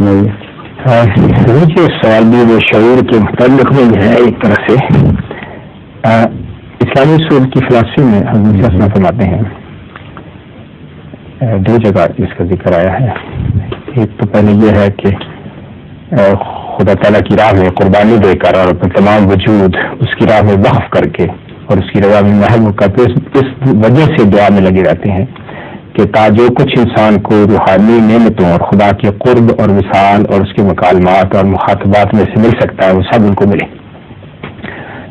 یہ سوال بھی وہ شعور کے متعلق میں ہے ایک طرح سے. اسلامی اصول کی فلسفی میں حضرت فرماتے ہیں دو جگہ اس کا ذکر آیا ہے. ایک تو پہلے یہ ہے کہ خدا تعالیٰ کی راہ میں قربانی دے کر اور اپنے تمام وجود اس کی راہ میں وقف کر کے اور اس کی رضا میں محو کر کے اس وجہ سے دعا میں لگے رہتے ہیں کہ تا جو کچھ انسان کو روحانی نعمتوں اور خدا کے قرب اور وصال اور اس کے مکالمات اور مخاطبات میں سے مل سکتا ہے وہ سب ان کو ملے.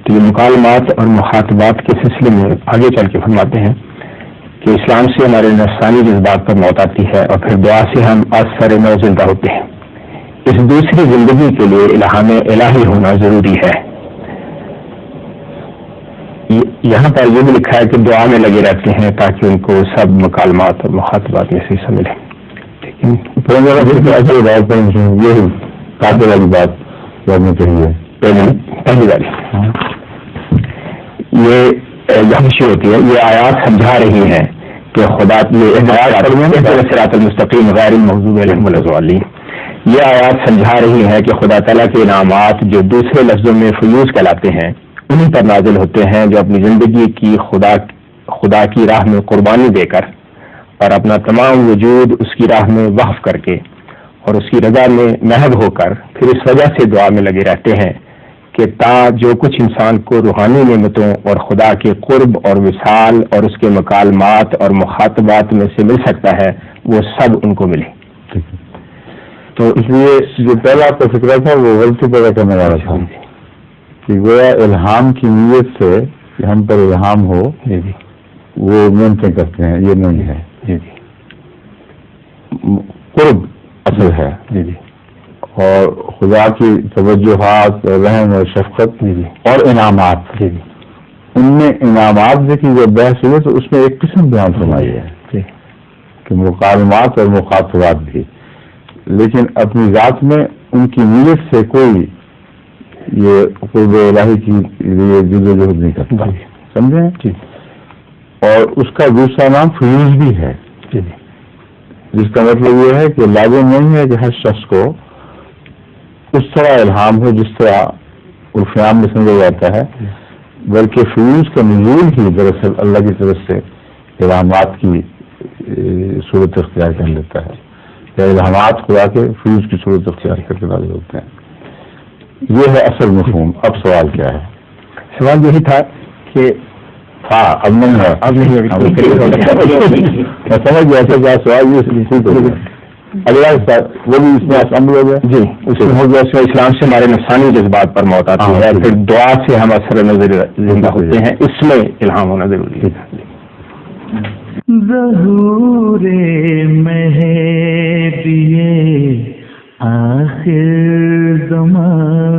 تو یہ مکالمات اور مخاطبات کے سلسلے میں آگے چل کے فرماتے ہیں کہ اسلام سے ہمارے نفسانی جذبات پر موت آتی ہے اور پھر دعا سے ہم اثر نو زندہ ہوتے ہیں. اس دوسری زندگی کے لیے الہام الہی ہونا ضروری ہے. یہاں پر یہ بھی لکھا ہے کہ دعا میں لگے رہتے ہیں تاکہ ان کو سب مکالمات اور مخاطبات میں سے حصہ ملے. لیکن یہ کافی والی بات کرنی چاہیے. پہلی باری یہ یہاں شروع ہوتی ہے. یہ آیات سمجھا رہی ہیں کہ خدا صراط المستقیم غیر المغضوب علیہم ولا الضالین. یہ آیات سمجھا رہی ہے کہ خدا تعالیٰ کے انعامات جو دوسرے لفظوں میں فیوز کہلاتے ہیں انہیں پر نازل ہوتے ہیں جو اپنی زندگی کی خدا کی راہ میں قربانی دے کر اور اپنا تمام وجود اس کی راہ میں وقف کر کے اور اس کی رضا میں محو ہو کر پھر اس وجہ سے دعا میں لگے رہتے ہیں کہ تا جو کچھ انسان کو روحانی نعمتوں اور خدا کے قرب اور وصال اور اس کے مکالمات اور مخاطبات میں سے مل سکتا ہے وہ سب ان کو ملے. تو اس لیے جو پہلا آپ کا فکر تھا وہ غلطی پیدا کرنے والا تھا کہ گویا الہام کی نیت سے کہ ہم پر الہام ہو وہ محنتیں کرتے ہیں. یہ نہیں ہے. قرب اصل ہے اور خدا کی توجہات رحم اور شفقت اور انعامات ان میں انعامات کی جو بحث ہوئی تو اس میں ایک قسم بیان فرمائی ہے کہ مکالمات اور مخاطبات بھی، لیکن اپنی ذات میں ان کی نیت سے کوئی یہ قرب الہی کی جدوجہد نہیں کرتا. سمجھیں؟ اور اس کا دوسرا نام فیوز بھی ہے جس کا مطلب یہ ہے کہ لازم نہیں ہے کہ ہر شخص کو اس طرح الہام ہو جس طرح عرفیام میں سمجھا جاتا ہے، بلکہ فیوز کا نزول ہی دراصل اللہ کی طرف سے الہامات کی صورت اختیار کر لیتا ہے یا الہامات خدا کے فیوز کی صورت اختیار کر کے نازل ہوتے ہیں. یہ ہے اصل مفہوم. اب سوال کیا ہے؟ سوال یہی تھا کہ اب نہیں ہے. میں سمجھ گیا تھا کہ سوال یہ اگلا وہ بھی اس میں شامل ہو گیا. جی اس میں ہو گیا. اس میں اسلام سے ہمارے نفسانی جذبات پر موت آتی ہے، پھر دعا سے ہم اثر نظر زندہ ہوتے ہیں. اس میں الہام ہونا ضروری ہے. ظہور مہدی آخر زمان